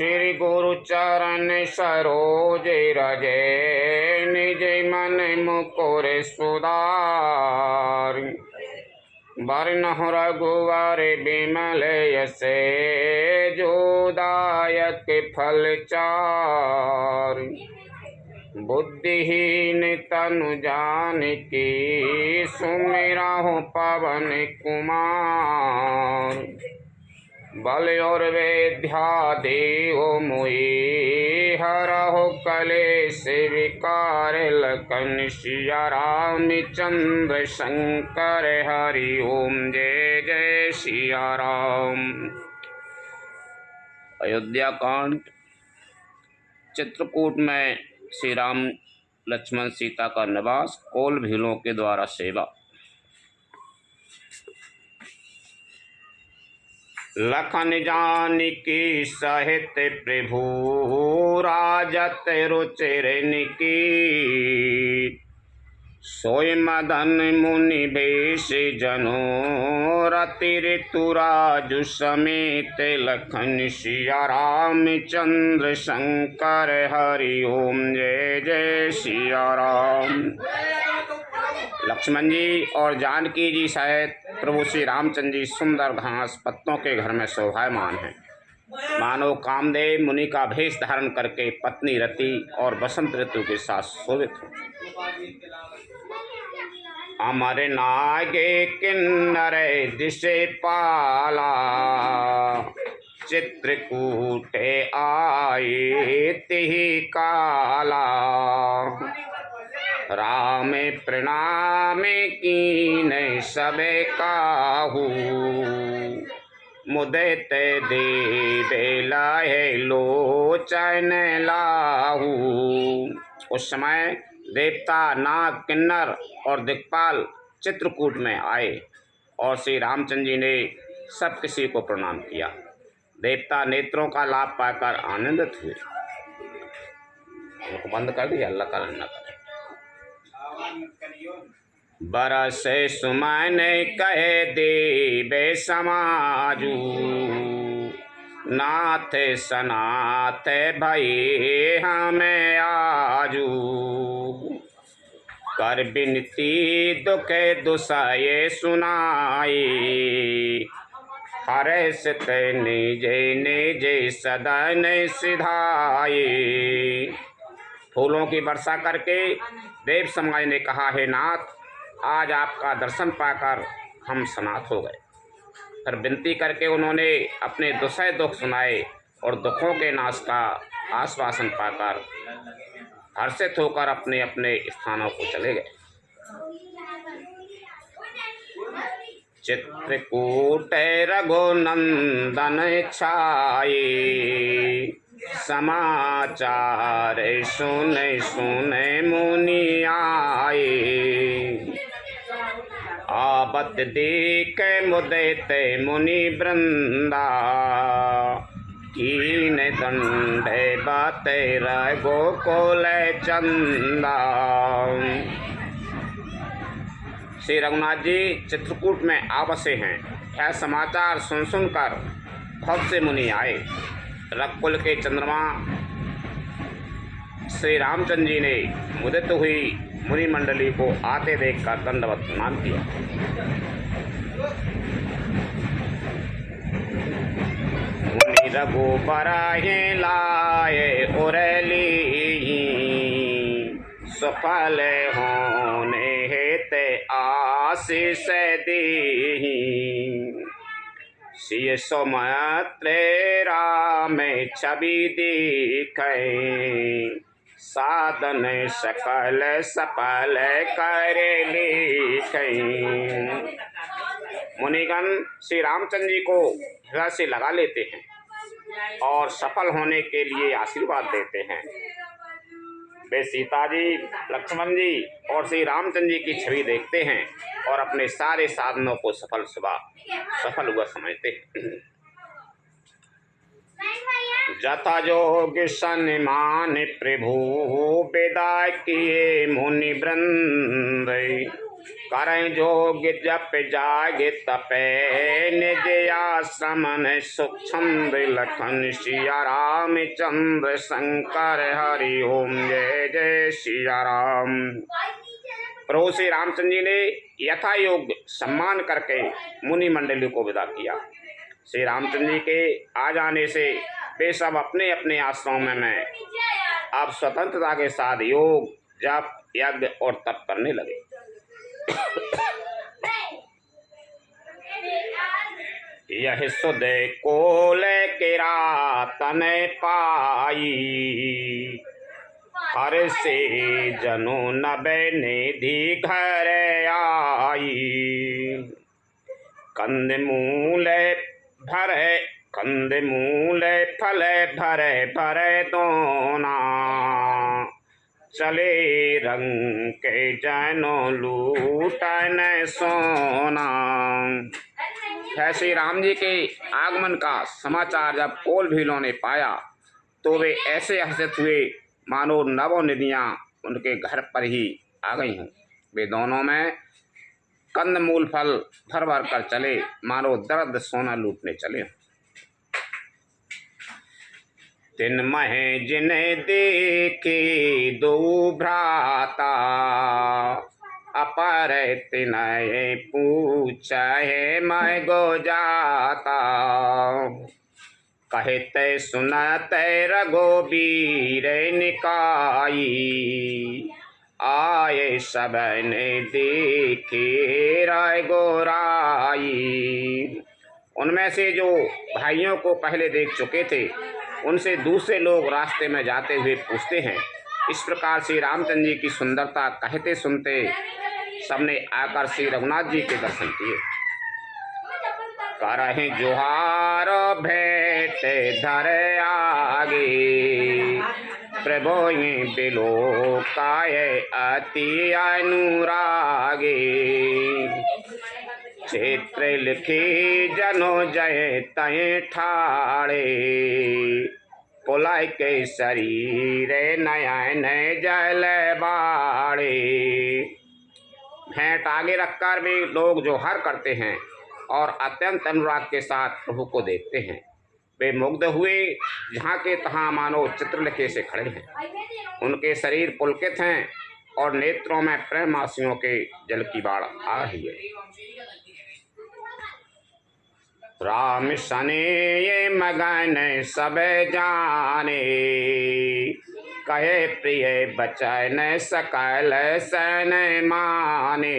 श्री गुरु चरण सरोज रजे, निज मन मुकुर सुधार। बरनहुँ रघुवर बिमल यसे, जो दायक फल चार। बुद्धिहीन तनु जानिके, सुमिरहु पवन कुमार। बल और विद्या देहु मोहि, हरहु कलेश विकार। लखन सिया राम चंद्र शंकर, हरि ओम जय जय सिया राम। अयोध्या कांड। चित्रकूट में श्री राम लक्ष्मण सीता का निवास, कोल भीलों के द्वारा सेवा। लखन जानकी सहित प्रभु, राजत रुचिर निकी। सोई मदन मुनि बेश जनो, रति ऋतुराजु समेत। लखन सिया राम चंद्र शंकर, हरि ओम जय जय सिया राम। लक्ष्मण जी और जानकी जी सहित प्रभु श्री रामचंद्र जी सुंदर घास पत्तों के घर में शोभायमान हैं। मानो कामदेव मुनि का भेष धारण करके पत्नी रति और बसंत ऋतु के साथ शोभित हो। अमर नागे किन्नर दिशे पाला, चित्रकूटे आए तिहि काला। राम प्रणाम कीन सबे काहू, मुदित देव लाए लोचन लाहू। उस समय देवता, नाग, किन्नर और दिक्पाल चित्रकूट में आए और श्री रामचंद्र जी ने सब किसी को प्रणाम किया। देवता नेत्रों का लाभ पाकर आनंदित हुए। उनको बंद कर दिया, अल्लाह का न करे। बरस सुमन कहे देवे समाजू, नाथ सनाथ भई हमें आजू। कर बिनती दुख दुसाए सुनाई, हरे सित निजे निजे सदन सिधाए। फूलों की वर्षा करके देव समाज ने कहा, हे नाथ, आज आपका दर्शन पाकर हम सनाथ हो गए। फिर विनती करके उन्होंने अपने दुसह दुख सुनाए और दुखों के नाश का आश्वासन पाकर हर्षित होकर अपने अपने स्थानों को चले गए। चित्रकूट रघुनंदन छाये, समाचार सुन सुन मुनि आए। आवत देख मुदित मुनि वृंदा, कीन दंड बात रघुकुल चंदा। श्री रघुनाथ जी चित्रकूट में आवसे हैं। यह समाचार सुन सुनकर बहुत से मुनि आए। रघुकुल के चंद्रमा श्री रामचंद्र जी ने मुदित हुई मुनि मंडली को आते देखकर दंडवत प्रणाम किया। मुनि रघुबर लाए उरली, सफल होने हेते आशीष दी। सिय सौमित्र राम छवि दिखे, साधन सकल सफल कर लिखे। मुनिगण श्री रामचंद्र जी को हृदय से लगा लेते हैं और सफल होने के लिए आशीर्वाद देते हैं। वे सीता जी, लक्ष्मण जी और श्री रामचंद्र जी की छवि देखते हैं और अपने सारे साधनों को सफल हुआ समझते हैं। जथा जोग सन्मान प्रभु, विदा किए मुनि वृंद। करें जोग जप जागे तपे निज आश्रमन सुख छंद लखन सिया रामचंद्र शंकर हरि ओम जय जय सिया राम। प्रभु श्री रामचंद्र जी ने यथा योग्य सम्मान करके मुनि मंडली को विदा किया। श्री रामचंद्र जी के आ जाने से वे सब अपने अपने आश्रमों में अब स्वतंत्रता के साथ योग जप यज्ञ और तप करने लगे। यह सुध कोल केरा तन पाई हर से जनु नबे निधि घर आई। कंद मूल फल भरे भरे दोना चले रंग के जनो लूटन सोना। श्री राम जी के आगमन का समाचार जब कोल भीलों ने पाया तो वे ऐसे हर्षित हुए मानो नवों निधियां उनके घर पर ही आ गई हों। वे दोनों में कंद मूल फल भर भर कर चले मानो दर्द सोना लूटने चले। तिन महे जिन्हें देखे दो भ्राता अपर तिनय पूछा है मैं गो जाता। कहते सुनते रघुबीर निकाई आए सब ने देखे राय गोराई। उनमें से जो भाइयों को पहले देख चुके थे उनसे दूसरे लोग रास्ते में जाते हुए पूछते हैं। इस प्रकार श्री रामचंद्र जी की सुंदरता कहते सुनते सबने आकर श्री रघुनाथ जी के दर्शन किए। करहि जोहार भेंट धरे आगे प्रभु बिलो काय अति अनुरागे। क्षेत्र लिखी जनो जय तय ठाड़े पुलाय के शरीर नयन जल बाड़े। भेंट आगे रखकर भी लोग जोहार करते हैं और अत्यंत अनुराग के साथ प्रभु को देखते हैं। वे मुग्ध हुए जहाँ के तहाँ मानो चित्रलेखे से खड़े हैं। उनके शरीर पुलकित हैं और नेत्रों में प्रेम आंसुओं के जल की बाढ़ आ रही है। राम सने ये मगन सब जाने कहे प्रिय बचन सकल सन माने।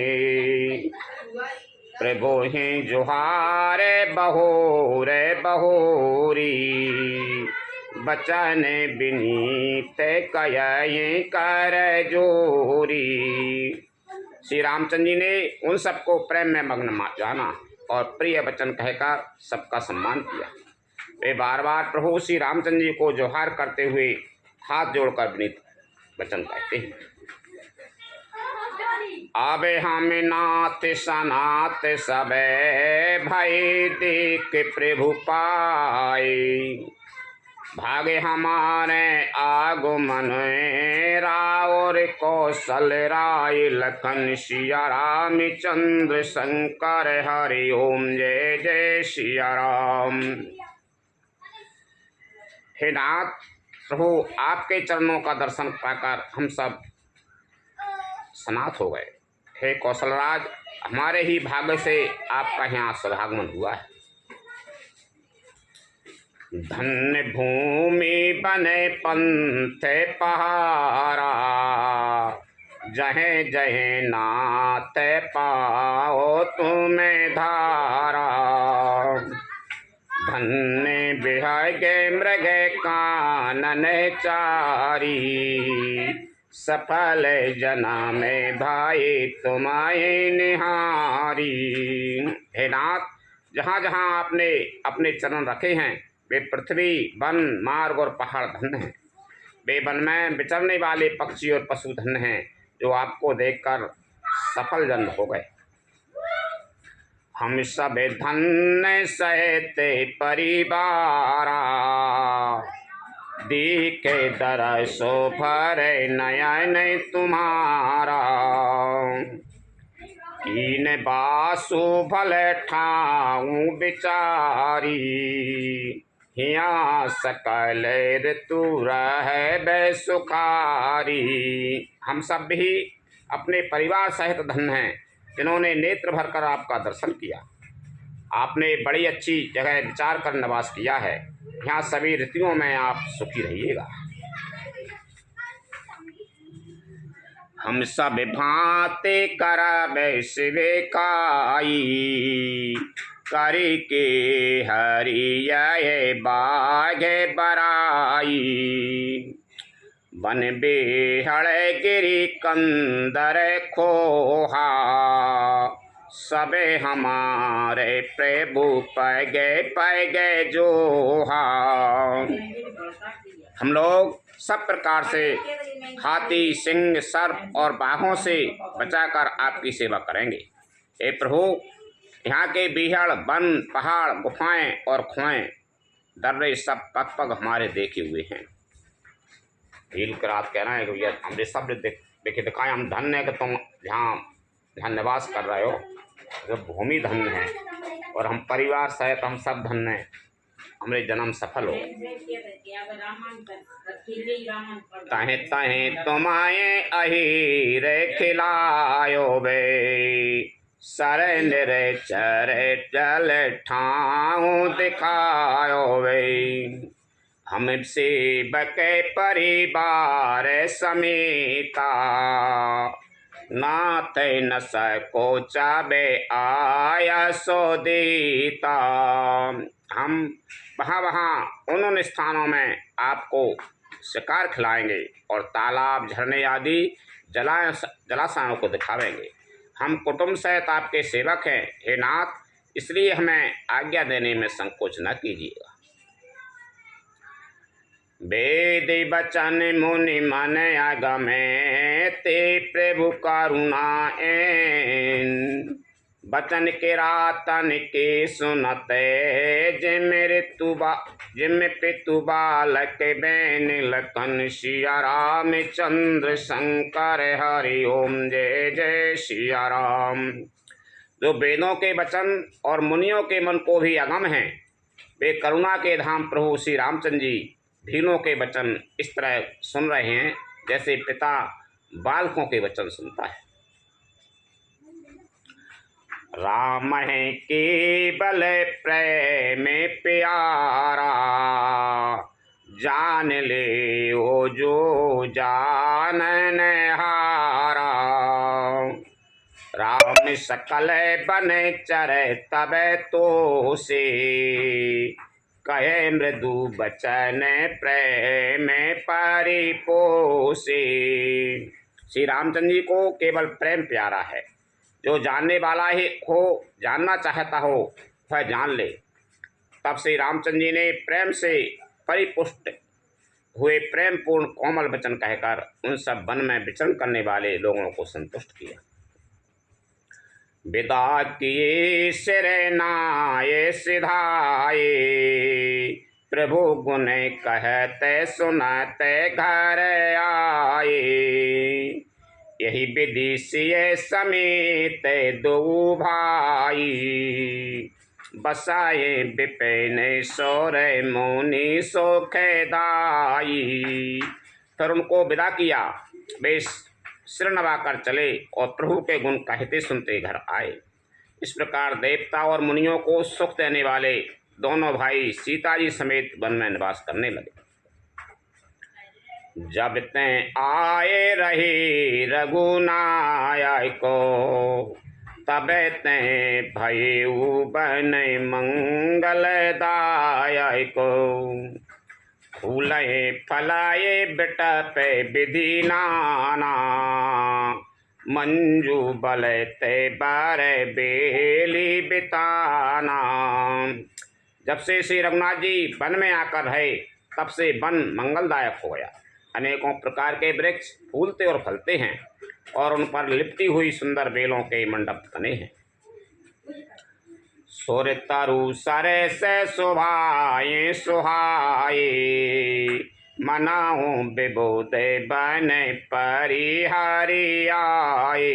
प्रभु ही जुहारे बहोरे बहोरी बचन विनीत कय कर जोरी। श्री रामचंद्र जी ने उन सबको प्रेम में मग्न जाना और प्रिय वचन कहकर सबका सम्मान किया। वे बार बार प्रभु श्री रामचंद्र जी को जोहार करते हुए हाथ जोड़कर विनीत वचन कहते हैं। आबे हम नाथ सनात सबे भय देख प्रभु पाए भागे हमारे आगमन रावर कौशल राय लखन सिया रामचंद्र शंकर हरि ओम जय जय सिया राम। हे नाथ प्रभु आपके चरणों का दर्शन पाकर हम सब सनात हो गए। हे कौशलराज हमारे ही भाग्य से आपका यहाँ सौभागमन हुआ है। धन्य भूमि बने पंथ पहारा जहे जहे नाथ पाओ तुम्हें धारा। धन्य बिहगे मृग कानन चारी सफल जना में भाई तुम्हारे निहारी। हे नाथ जहाँ जहाँ आपने अपने चरण रखे हैं वे पृथ्वी वन मार्ग और पहाड़ धन्य हैं। वे वन में विचरने वाले पक्षी और पशु धन्य हैं जो आपको देखकर सफल जन हो गए। हम सब धन्य सहते परिवारा दिखे दरसो भरे नयन तुम्हारा। कीन बासु भल ठाऊं बिचारी, हिया सकल ऋतु रहे बे सुखारी। हम सब भी अपने परिवार सहित धन्य हैं जिन्होंने नेत्र भरकर आपका दर्शन किया। आपने बड़ी अच्छी जगह विचार कर निवास किया है। यहाँ सभी ऋतुओं में आप सुखी रहिएगा। हम सब भांति करबे सेविकाई, करी के हरिय बाघे बराई। बन बेहड़ गिरी कंदर खोहा, सबे हमारे प्रभु पैगे जोहा। हम लोग सब प्रकार से हाथी, सिंह, सर्प और बाघों से बचाकर आपकी सेवा करेंगे। हे प्रभु, यहाँ के बीहड़, वन, पहाड़, गुफाएं और खुएं, दर्रे सब पग पग हमारे देखे हुए हैं। भील कर आप कह रहे हैं कि भैया हमने सब देखे दिखाए, हम धन्य है कि तुम यहाँ निवास कर रहे हो। जो भूमि धन्य है और हम परिवार सहित हम सब धन्य हैं। हमारे जन्म सफल हो। ताहे ताहे तुम्हारे अहीर खिलायो बे, सर निरे चरे जल ठाऊं दिखायो बे। हम सेवक परिवार समेता, नाथ न सको चाबे आया सो देता। हम वहाँ उन स्थानों में आपको शिकार खिलाएंगे और तालाब, झरने आदि जलाशयों को दिखावेंगे। हम कुटुंब सहित आपके सेवक हैं हे नाथ, इसलिए हमें आज्ञा देने में संकोच न कीजिएगा। वेद बचन मुनि मन आगमे, ते प्रभु करुणा एन। बचन के रातन के सुनते, जिम पितु बालक बैन लखन सिया राम चंद्र शंकर हरि ओम जय जय सिया राम। जो वेदों के वचन और मुनियों के मन को भी अगम हैं, वे करुणा के धाम प्रभु श्री रामचंद्र जी भीलों के वचन इस तरह सुन रहे हैं जैसे पिता बालकों के वचन सुनता है। राम है केवल प्रेम प्यारा, जान ले ओ जो जानन हारा। राम सकल बन चरे तब तो से, कहे मृदु बचन प्रेम परिपोषे। श्री रामचंद्र जी को केवल प्रेम प्यारा है। जो जानने वाला ही हो, जानना चाहता हो, वह जान ले। तब श्री रामचंद्र जी ने प्रेम से परिपुष्ट हुए प्रेम पूर्ण कोमल वचन कहकर उन सब वन में विचरण करने वाले लोगों को संतुष्ट किया। विदा किए सिर नाये सिधाए, प्रभु गुण कहते सुनते घर आए। यही विधि सिय समेत दो भाई, बसाए विपिन सौर मुनि सुखदाई। फिर उनको विदा किया। वे सिर नवाकर चले और प्रभु के गुण कहते सुनते घर आए। इस प्रकार देवता और मुनियों को सुख देने वाले दोनों भाई सीता जी समेत वन में निवास करने लगे। जब ते आए रहे रघुनायक को, तब ते भयउ बन मंगलदायक। फूले फलाए बिटपे विधि नाना, मंजू बलते बारे बेली बिताना। जब से श्री रघुनाथ जी वन में आकर रहे, तब से वन मंगलदायक हो गया। अनेकों प्रकार के वृक्ष फूलते और फलते हैं और उन पर लिपटी हुई सुंदर बेलों के मंडप बने हैं। सुर तरु सरे से सुभाए सुहाए, मनाऊं विबोधे बन परिहरि आए।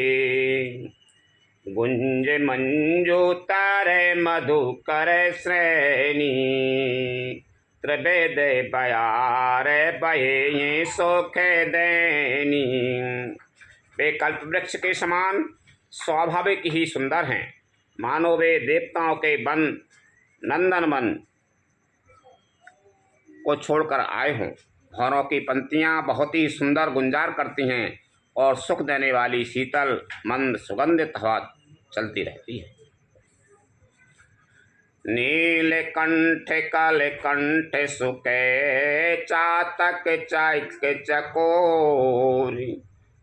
गुंज मंजू तारे मधुकर श्रेणी, त्रिवेद बयार बहे सोख देनी। वे कल्प वृक्ष के समान स्वाभाविक ही सुंदर हैं, मानो वे देवताओं के वन नंदनवन को छोड़कर आए हों। भौरों की पंक्तियाँ बहुत ही सुंदर गुंजार करती हैं और सुख देने वाली शीतल मंद सुगंधित हवा चलती रहती है। नीलकंठ कलकंठ सुके चातक चाक चकोरी,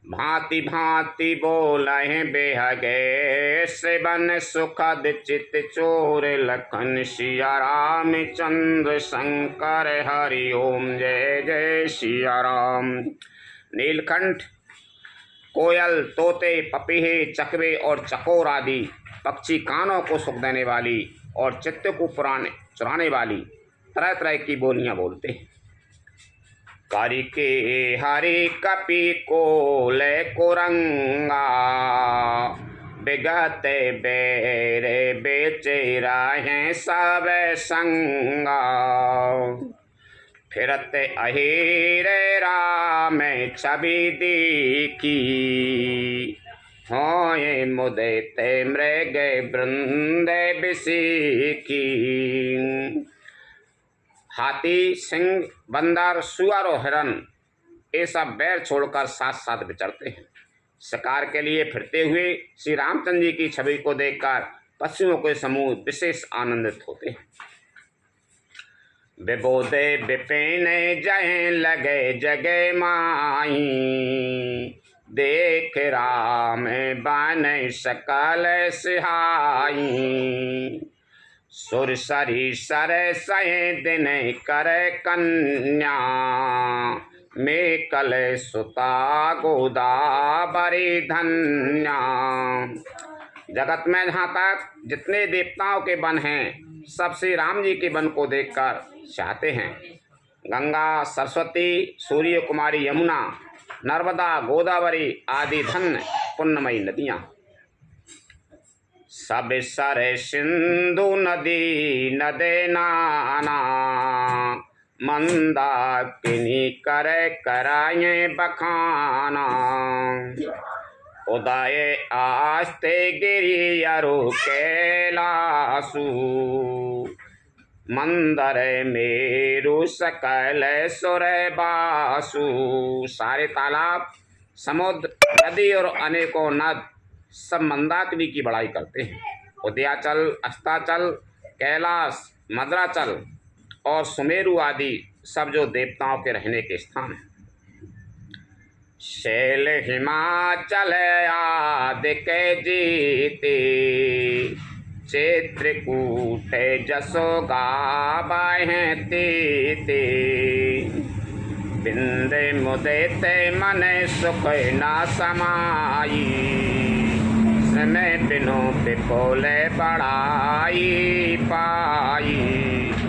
भांति भांति बोले बेहगे सेवन सुखद चित चोर। लखन सिया राम चंद्र शंकर हरि ओम जय जय सिया राम। नीलकंठ, कोयल, तोते, पपीहे, चकवे और चकोर आदि पक्षी कानों को सुख देने वाली और चित्त को चुराने वाली तरह तरह की बोलियां बोलते हैं। कारी के हरि कपि कोले कुरंगा, बिगते बेरे बेचे राहें सब संगा। फिरते अहिरे राम छवि देखी, होए मुदते मृग वृंद बिसीखी। हाथी, सिंह, बंदर, सुअर और हिरन ये सब बैर छोड़कर साथ साथ विचरते हैं। शिकार के लिए फिरते हुए श्री रामचंद्र जी की छवि को देखकर पशुओं के समूह विशेष आनंदित होते हैं। विबोधे विपिन जय लगे जगे माही, देख राम बन सकल सिहाई। सुर सरी सर सहे दिन कर कन्या, में कल सुता गोदावरी धन्या। जगत में जहाँ तक जितने देवताओं के वन हैं, सब श्री राम जी के वन को देखकर चाहते हैं। गंगा, सरस्वती, सूर्य कुमारी, यमुना, नर्मदा, गोदावरी आदि धन्य पुण्यमयी नदियाँ। सब सर सिंधु नदी नदे नाना, मंदाकिनी कर कराए बखाना। उदय आस्ते गिरी अरु कैलासु, मंदर मेरु सकल सुर बासु। सारे तालाब, समुद्र, नदी और अनेकों नद सब मंदाकिनी की बड़ाई करते हैं। उदयाचल, अस्ताचल, कैलाश, मद्राचल और सुमेरु आदि सब जो देवताओं के रहने के स्थान हैं। शैल हिमाचल आदि के जीते, चित्रकूट जसो गाबाहें तीते। बिंदे मुदेते मन सुख न समाई, समय बिनो बिपोले बड़ाई पाई।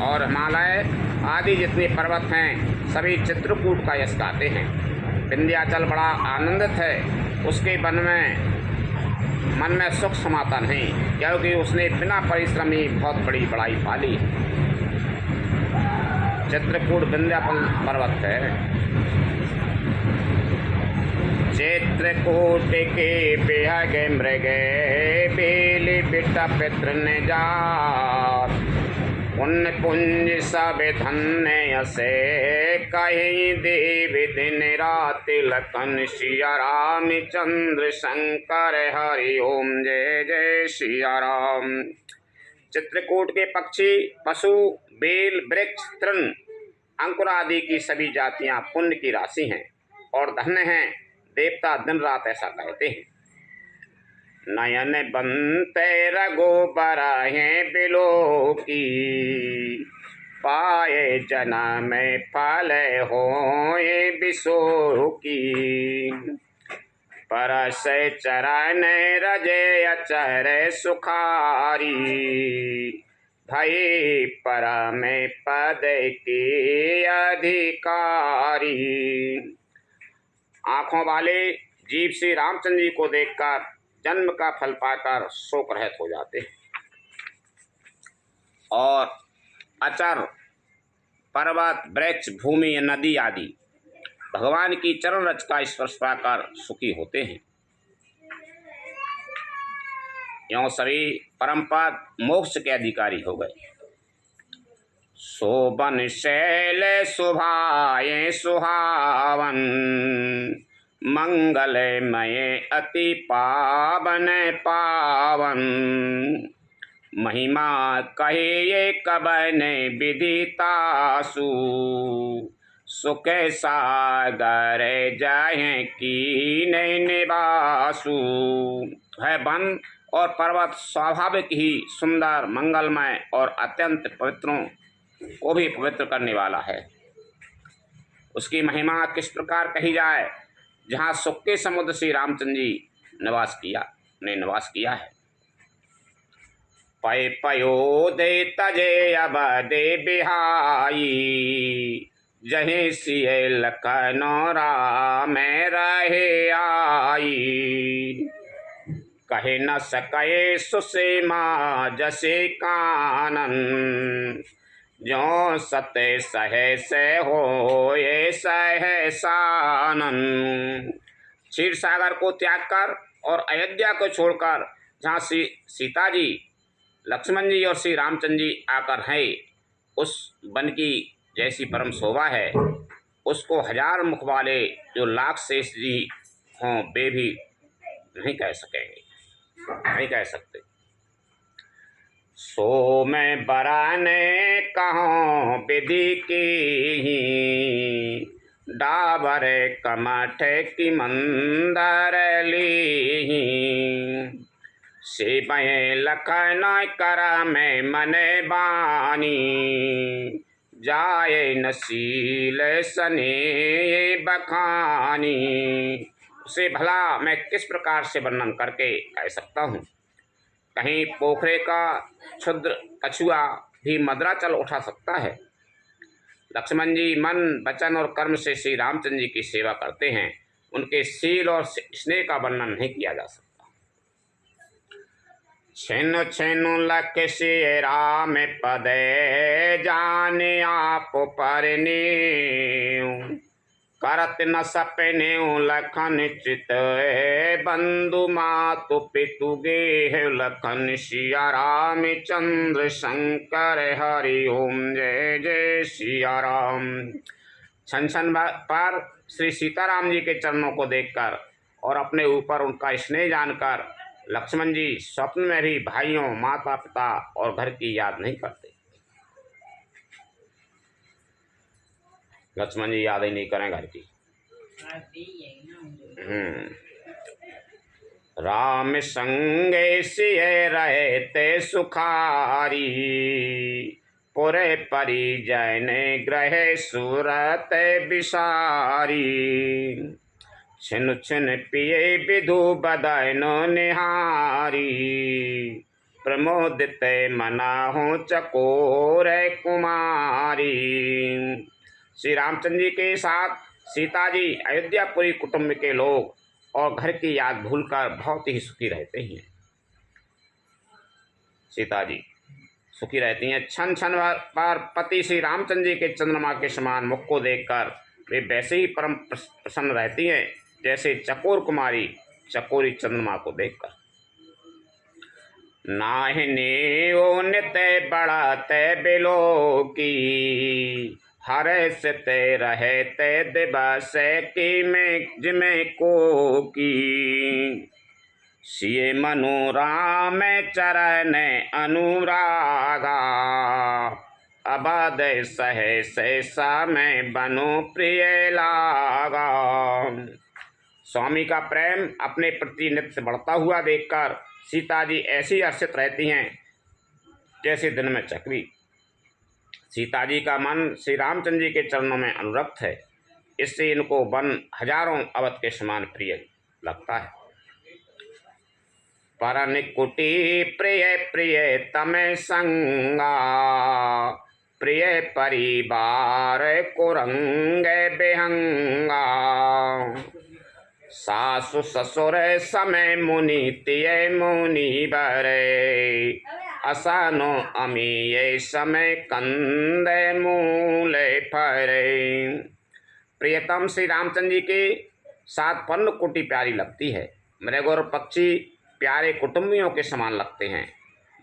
और हिमालय आदि जितने पर्वत हैं सभी चित्रकूट का यश गाते हैं। विंध्याचल बड़ा आनंदित है, उसके वन में मन में सुख समाता नहीं, क्योंकि उसने बिना परिश्रम ही बहुत बड़ी बड़ाई पाली। चित्रकूट विंध्याचल पर्वत है। चित्रकूट के बेहग मृगे, बेली बिटा पितृ ने जात। पुण्य पुंज सब धन्य से, कहीं देवी दिन रात। लखन सिया राम चंद्र शंकर हरि ओम जय जय सिया राम। चित्रकूट के पक्षी, पशु, बेल, वृक्ष, तृण, अंकुर आदि की सभी जातियां पुण्य की राशि हैं और धन्य हैं। देवता दिन रात ऐसा कहते हैं। नयन बनते रघुबर हैं बिलो की, पाए जन्म फल होए बिसो की। परस चरण रजे अचर सुखारी, भई परम पद की अधिकारी। आँखों वाले जीव श्री रामचंद्र जी को देखकर जन्म का फल पाकर शोक रहित हो जाते हैं। और अचर पर्वत, वृक्ष, भूमि, नदी आदि भगवान की चरण रज का स्पर्श पाकर सुखी होते हैं। यों सभी परम पद मोक्ष के अधिकारी हो गए। शोभन शैल शोभाए सुहावन, मंगलमय अति पावन पावन। महिमा कहे ये कबन विदितासु, सुख सागर जाए की निवासु। है वन और पर्वत स्वाभाविक ही सुंदर, मंगलमय और अत्यंत पवित्रों को भी पवित्र करने वाला है। उसकी महिमा किस प्रकार कही जाए। जहाँ सुख के समुद्र श्री रामचंद्र जी निवास किया है। पय पयो दे तजे अब दे बिहाई, जहे सिय लखनऊ राम रहे आई। कहे न सके सुषमा जसे कानन, जो सत्य सहस हो ये सहसानन। क्षीर सागर को त्याग कर और अयोध्या को छोड़कर जहाँ सीता जी, लक्ष्मण जी और श्री रामचंद्र जी आकर हैं, उस वन की जैसी परम शोभा है, उसको हजार मुख वाले जो लाख शेष जी हों वे भी नहीं कह सकेंगे, नहीं कह सकते। सो मैं बराने कहूँ विधि की, डाबर कमठ की मंदर ली। शिवय लखन कर में मन बानी, जाए नसील सने बखानी। उसे भला मैं किस प्रकार से वर्णन करके कह सकता हूँ। कहीं पोखरे का क्षुद्र कछुआ भी मदरा चल उठा सकता है। लक्ष्मण जी मन, वचन और कर्म से श्री रामचंद्र जी की सेवा करते हैं। उनके शील और स्नेह का वर्णन नहीं किया जा सकता। छेनु छेनु लख से राम पदे, जाने आप परने। करत न सपने लखन चित, बंधु मातु पितु गेह लखन। सिया राम चंद्र शंकर हरि ओम जय जय सिया राम। छन छन पर श्री सीताराम जी के चरणों को देखकर और अपने ऊपर उनका स्नेह जानकर लक्ष्मण जी स्वप्न में भी भाइयों, माता पिता और घर की याद नहीं करते। लक्ष्मण जी याद ही नहीं करें घर की। राम संगे सिय रहते सुखारी, पुरे परिजन ग्रह सूरत विसारी। छिन छिन पिए विधु बदनो निहारी, प्रमोदित मना हो चकोर कुमारी। श्री रामचंद्र जी के साथ सीता जी, अयोध्यापुरी कुटुंब के लोग और घर की याद भूलकर बहुत ही सुखी रहते हैं। सीता जी सुखी रहती हैं। क्षण क्षण पर पति श्री रामचंद्र जी के चंद्रमा के समान मुख को देखकर वे वैसे ही परम प्रसन्न रहती हैं जैसे चकोर कुमारी चकोरी चंद्रमा को देखकर। नाहिने ओ नित बढ़ते बिलो की, हर से ते रहे ते दिवस की में जिमें को की। सिए मनु राम चरण अनुरागा, अबाद सहे से में बनो प्रिय लागा। स्वामी का प्रेम अपने प्रति नित्य बढ़ता हुआ देखकर सीता जी ऐसी हर्षित रहती हैं जैसे दिन में चक्री। सीता जी का मन श्री रामचंद्र जी के चरणों में अनुरक्त है, इससे इनको वन हजारों अवध के समान प्रिय लगता है। परन कुटी प्रिय प्रिय तमें संगा, प्रिय परिवार कुरंग बेहंगा। सासु ससुर समय मुनि तिय मुनि बरे, असानो अमी ये समय कंदे मूले फरे। प्रियतम श्री रामचंद्र जी के साथ पर्ण कुटी प्यारी लगती है। मृग और पक्षी प्यारे कुटुंबियों के समान लगते हैं।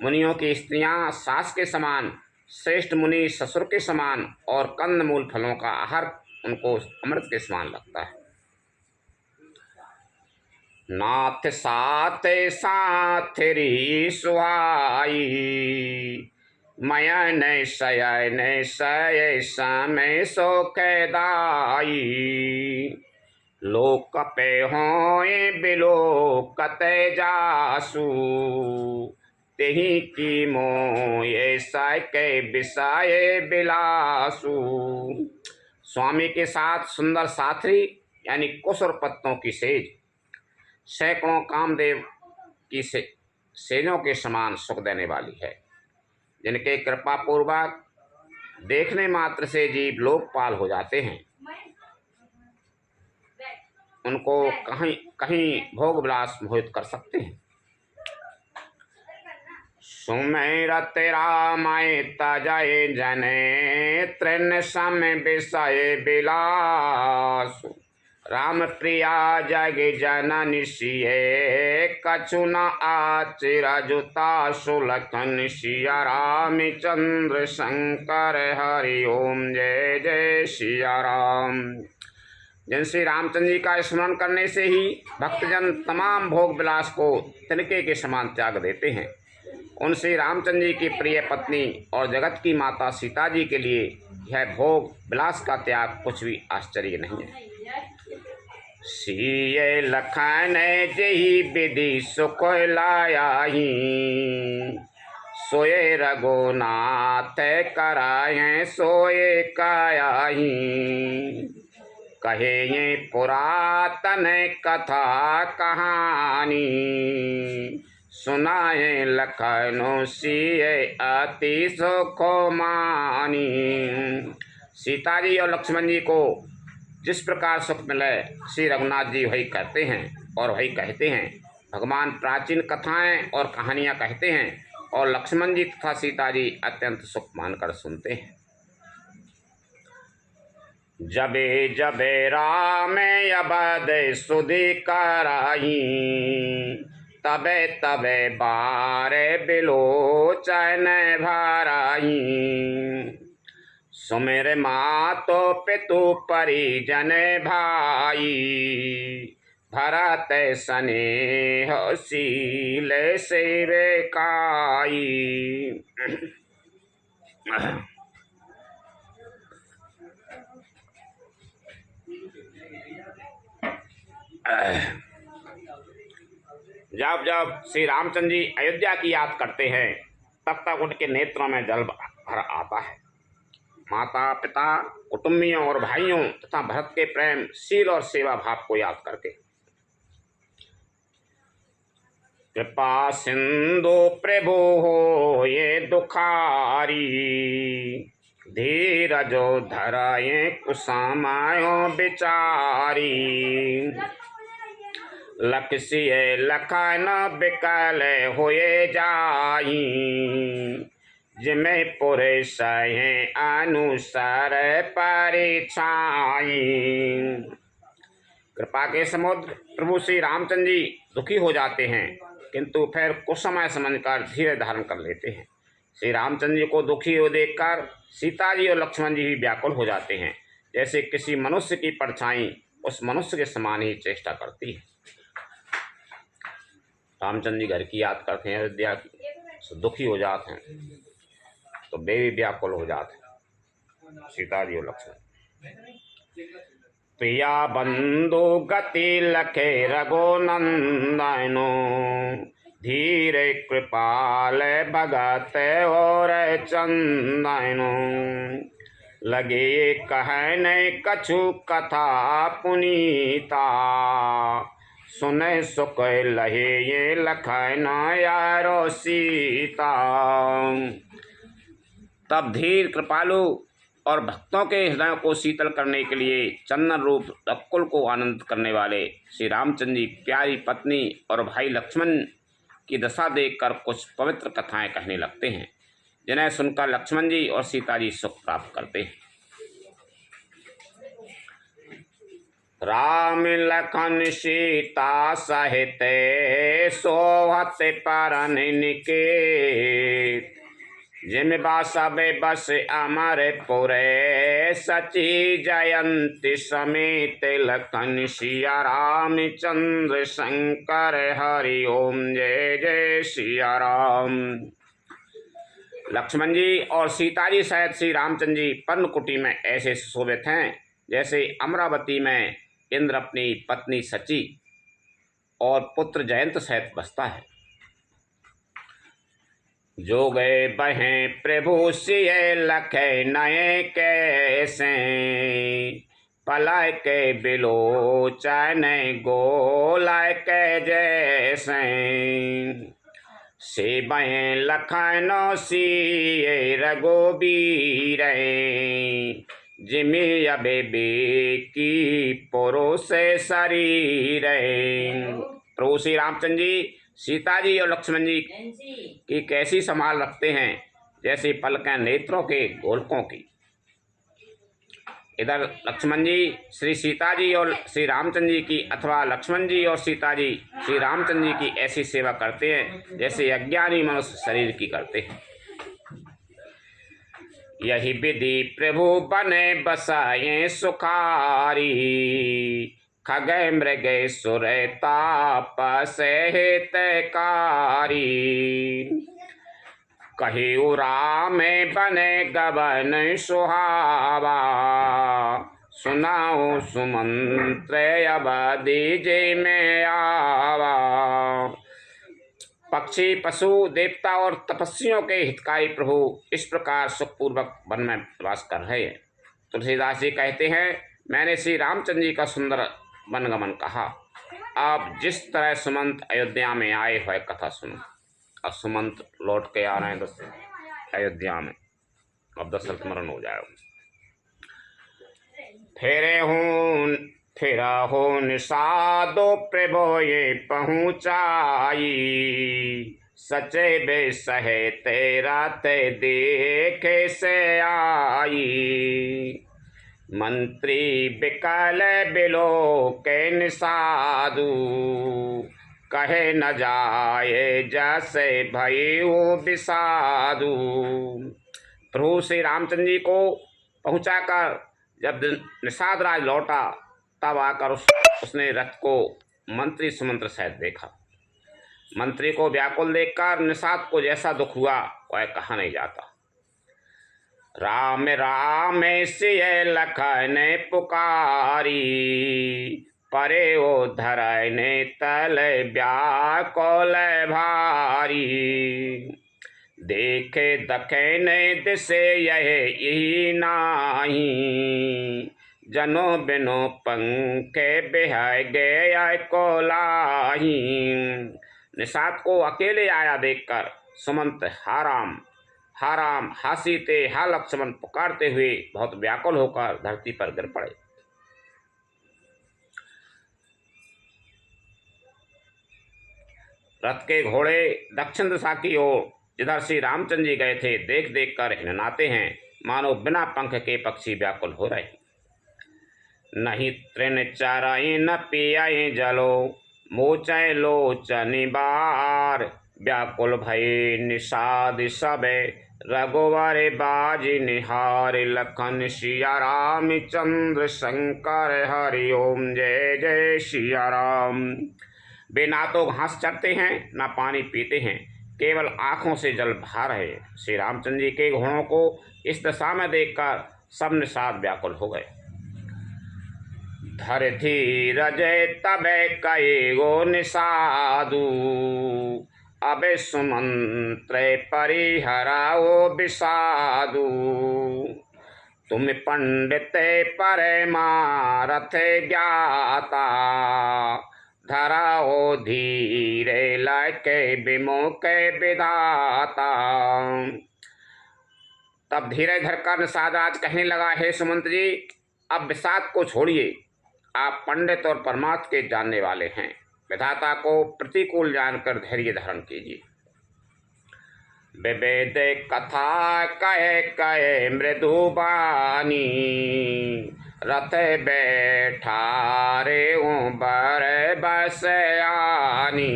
मुनियों की स्त्रियां सास के समान, श्रेष्ठ मुनि ससुर के समान, और कंद मूल फलों का आहार उनको अमृत के समान लगता है। नाथ साथ साथ री सुहाई, मयन शयन सय समय सोखदाई। लोक पे होए बिलोकत जासु, तेहि की मोये साके बिसाए बिलासु। स्वामी के साथ सुंदर साथी यानी कुश और पत्तों की सेज सैकड़ों कामदेव की सेजों के समान सुख देने वाली है, जिनके कृपा पूर्वक देखने मात्र से जीव लोकपाल हो जाते हैं। उनको कहीं कहीं भोग विलास मोहित कर सकते हैं। सुमेरत रामाय तजय जने, तृण सम विषय बिलासु। राम प्रिया जग जननि सिए, कछु न आचिर जुतासु। लखन सिया रामचंद्र शंकर, हरि ओम जय जय सिया राम। जिन श्री रामचंद्र जी का स्मरण करने से ही भक्तजन तमाम भोग विलास को तिनके के समान त्याग देते हैं। उन श्री रामचंद्र जी की प्रिय पत्नी और जगत की माता सीता जी के लिए यह भोग विलास का त्याग कुछ भी आश्चर्य नहीं है। सिय लखन जही विधि सुख लायाही, सोए रघुनाथ कराए सोए कायाही। कहे ये पुरातन कथा कहानी, सुनाए लखनऊ सिए अति सुख मानी। सीता जी और लक्ष्मण जी को जिस प्रकार सुख मिले श्री रघुनाथ जी वही कहते हैं और वही कहते हैं। भगवान प्राचीन कथाएं और कहानियां कहते हैं और लक्ष्मण जी तथा सीता जी अत्यंत सुख मानकर सुनते हैं। जबे जबे राम अबद सुधि कराई, तबे तबे बारे बिलोचन भराई। सुमेर मातो पितु परिजन भाई, भरत स्नेह शील सेवकाई। जब जब श्री रामचंद्र जी अयोध्या की याद करते हैं तब तक उनके नेत्रों में जल भर आता है। माता पिता कुटुंबियों और भाइयों तथा भरत के प्रेम शील और सेवा भाव को याद करके। कृपा सिंधु प्रभु हो ये दुखारी, धीरजो धराए कुसमायो बिचारी। लक्ष्य लखन बिकल होए जाई, जिमें पुरे सहे अनुसार परिछाई। कृपा के समुद्र प्रभु श्री रामचंद्र जी दुखी हो जाते हैं, किंतु फिर कुछ समय समझकर धीरे धारण कर लेते हैं। श्री रामचंद्र जी को दुखी हो देखकर सीता जी और लक्ष्मण जी भी व्याकुल हो जाते हैं, जैसे किसी मनुष्य की परछाई उस मनुष्य के समान ही चेष्टा करती है। रामचंद्र जी घर की याद करते हैं, अयोध्या की, तो दुखी हो जाते हैं, तो वे भी व्याकुल हो जाते हैं सीता जी और लक्ष्मण। प्रिया बंधु गति लखे रघुनंदनो, धीरे कृपाल भगत और चंदनो। लगे कहने कछु कथा पुनीता, सुने सुख लहे ये लखन यारो सीता। तब धीर कृपालु और भक्तों के हृदयों को शीतल करने के लिए चंदन रूप रकुल को आनंद करने वाले श्री रामचंद्र जी प्यारी पत्नी और भाई लक्ष्मण की दशा देखकर कुछ पवित्र कथाएं कहने लगते हैं, जिन्हें सुनकर लक्ष्मण जी और सीता जी सुख प्राप्त करते हैं। राम लखन सीता सहित सोहत परन निकेत, जिम बासबे बस अमर पुरे सची जयंती समेत लखन सिया रामचंद्र शंकर हरि ओम जय जय सिया राम। लक्ष्मण जी और सीता जी सहित श्री रामचंद्र जी पर्णकुटी में ऐसे सुशोभित हैं जैसे अमरावती में इंद्र अपनी पत्नी सची और पुत्र जयंत सहित बसता है। जो गए बहें प्रभु सिय लखे नये कैसे, पलाय के बिलोचन गोलाय के जैसे, से बहें लखनो सिय रघुबीर, जिमी अबे की पुरुष शरीर। प्रभु श्री रामचंद्र जी सीता जी और लक्ष्मण जी की कैसी संभाल रखते हैं जैसे पलकें नेत्रों के गोलकों की। इधर लक्ष्मण जी श्री सीता जी और श्री रामचंद्र जी की अथवा लक्ष्मण जी और सीता जी श्री रामचंद्र जी की ऐसी सेवा करते हैं जैसे अज्ञानी मनुष्य शरीर की करते हैं। यही विधि प्रभु बने बसाए सुखारी, खगे मृगे सुर तापस हितकारी, कही उरा में बने गबन सुहावा, सुनाओ सुमंत्र अवधि जे में आवा। पक्षी पशु देवता और तपस्वियों के हितकारी प्रभु इस प्रकार सुखपूर्वक वन में वास कर रहे हैं। तुलसीदास जी कहते हैं, मैंने श्री रामचंद्र जी का सुंदर वनगमन कहा। अब जिस तरह सुमंत अयोध्या में आए हुए कथा सुनो। अब सुमंत लौट के आ रहे हैं अयोध्या में, अब दशरथ मरण हो जाएगा। फिरा हो निषादो प्रभो ये पहुँचाई, सचे बे सहे तेरा ते देखे से आई, मंत्री बिकल बिलो के निषादु, कहे न जाए जैसे भयु विषादु। प्रभु श्री रामचंद्र जी को पहुँचाकर जब निषाद राज लौटा तब आकर उसने रथ को मंत्री सुमंत्र सहित देखा। मंत्री को व्याकुल देखकर निषाद को जैसा दुख हुआ वह कहा नहीं जाता। राम राम सिय लखन पुकारी, परे ओ धरने तल व्याकुल भारी, देखे दखने दिसे यही नाही, जनो बिनो पंखे बिहाय गए को लाही। निषाद को अकेले आया देखकर सुमंत हाराम हाराम हासीते हा लक्ष्मण पुकारते हुए बहुत व्याकुल होकर धरती पर गिर पड़े। रथ के घोड़े दक्षिण दिशा की ओर जिधर श्री रामचंद्र जी गए थे देख देख कर हिननाते हैं, मानो बिना पंख के पक्षी व्याकुल हो रहे। नहीं तृण चराई न पियाई जलो, मोचय लोचनि बार, व्याकुल भय निषाद सबे रघुवर बाजी निहार, लखन सिया रामचंद्र शंकर हरि ओम जय जय सिया राम। वे ना तो घास चरते हैं ना पानी पीते हैं, केवल आंखों से जल बहा रहे। श्री रामचंद्र जी के घोड़ों को इस दशा में देखकर सब निषाद व्याकुल हो गए। धर धीरज तबे कई गो निषादु, अबे सुमंत्र परिहराओ विषादु, तुम पंडित परमारथ ज्ञाता, धराओ धीरे लके विमुख विधाता। तब धीरे धरकर निषाद राज कहने लगा, हे सुमंत जी, अब विषाद को छोड़िए। आप पंडित और परमार्थ के जानने वाले हैं। विधाता को प्रतिकूल जानकर धैर्य धारण कीजिए। विवेद कथा कहे कहे मृदुबानी, रथ बैठा रे बर बसयानी।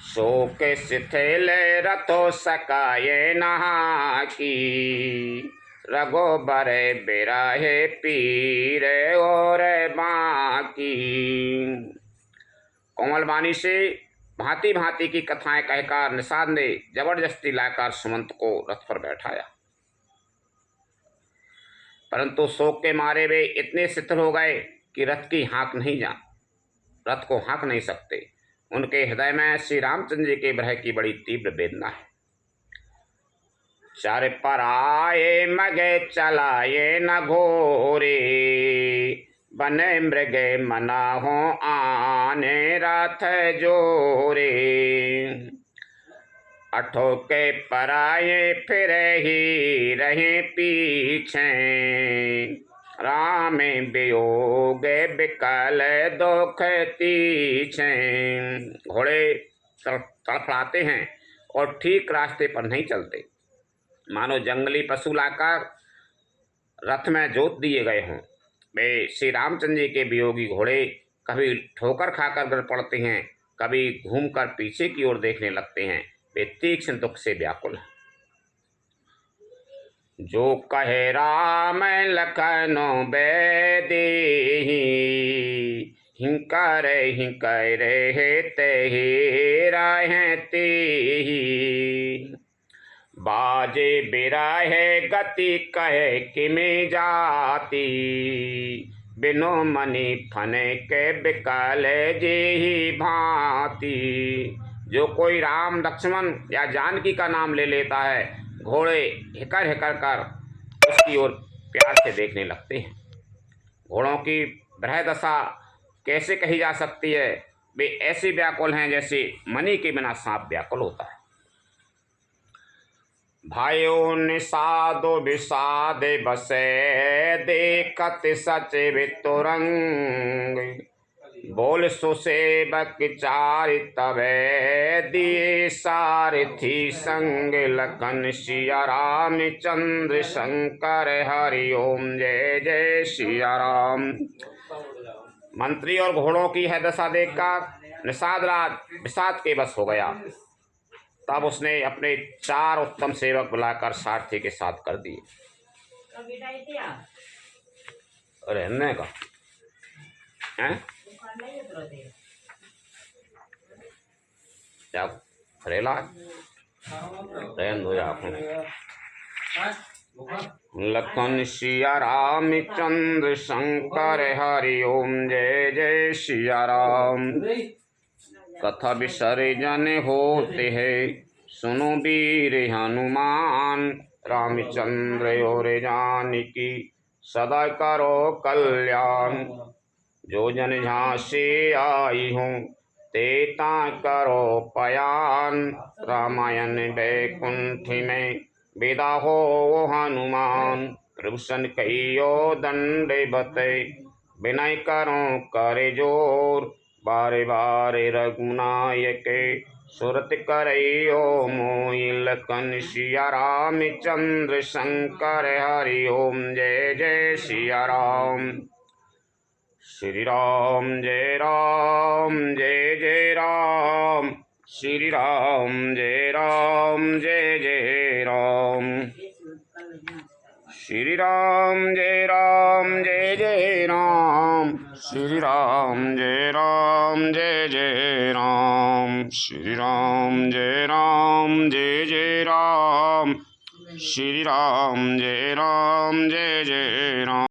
शोक शिथिल रथो सकाये नहा की, रघुबर बिरहे पीर और बाकी। कोमल वाणी से भांति भांति की कथाएं कहकर निषाद ने जबरदस्ती लाकर सुमंत को रथ पर बैठाया, परंतु शोक के मारे वे इतने शिथिल हो गए कि रथ को हाँक नहीं सकते। उनके हृदय में श्री रामचंद्र जी के विरह की बड़ी तीव्र वेदना है। चर पर आए मगे चलाए न घोरे, बने मृगे मना हो आने रथ जोरे। अठो के पराये फिर ही रहे पीछे, राम वियोग बिकल दुख तीछे। घोड़े तड़फड़ाते हैं और ठीक रास्ते पर नहीं चलते, मानो जंगली पशु लाकर रथ में जोत दिए गए हों। वे श्री रामचंद्र जी के वियोगी घोड़े कभी ठोकर खाकर गिर पड़ते हैं, कभी घूमकर पीछे की ओर देखने लगते हैं। वे तीक्ष्ण दुख से व्याकुल हैं। जो कहे राम लखनो बेदेहि, हिंकर हेते रहे तेहि। बाजे बिरहे गति कहे किमि जाति, बिनु मनि फने के बिकल जेहि भांति। जो कोई राम लक्ष्मण या जानकी का नाम ले लेता है, घोड़े हिकर हिकर कर उसकी ओर प्यार से देखने लगते हैं। घोड़ों की विरह दशा कैसे कही जा सकती है? वे ऐसे व्याकुल हैं जैसे मणि के बिना सांप व्याकुल होता है। भाइयों निषादो विषाद बसे, देखत सच वितुरंग। बोल सुसेवक चारि तबे, दिए सारथी संग। लखन सिया राम चंद्र शंकर, हरि ओम जय जय सिया राम। मंत्री और घोड़ों की है दशा देखकर निषाद राज विषाद के बस हो गया। तब उसने अपने 4 उत्तम सेवक बुलाकर सारथी के साथ कर दिए। रहने का हैं? क्या फरेला रहन दो आपको। लखन सिया राम चंद्र शंकर, हरि ओम जय जय सिया राम। कथा विसर्जन होते हैं, सुनो वीर हनुमान। रामचंद्र और जानकी सदा करो कल्याण। जो जन झांसे आई हूँ, तेता करो पयान। रामायण वैकुंठ में विदा हो हनुमान। प्रभुसन कहियो दंडवत, विनय करो करे जोर। बारे बारे रघुनायक, सुरत करइयो मोहि। लखन सिया राम चंद्र शंकर, हरि ओम जय जय सिया राम। श्री राम जय राम जय जय राम। श्री राम जय राम जय जय राम। श्री राम जय राम जय जय राम। श्री राम जय राम जय जय राम। श्री राम जय राम जय जय राम। श्री राम जय राम जय जय राम।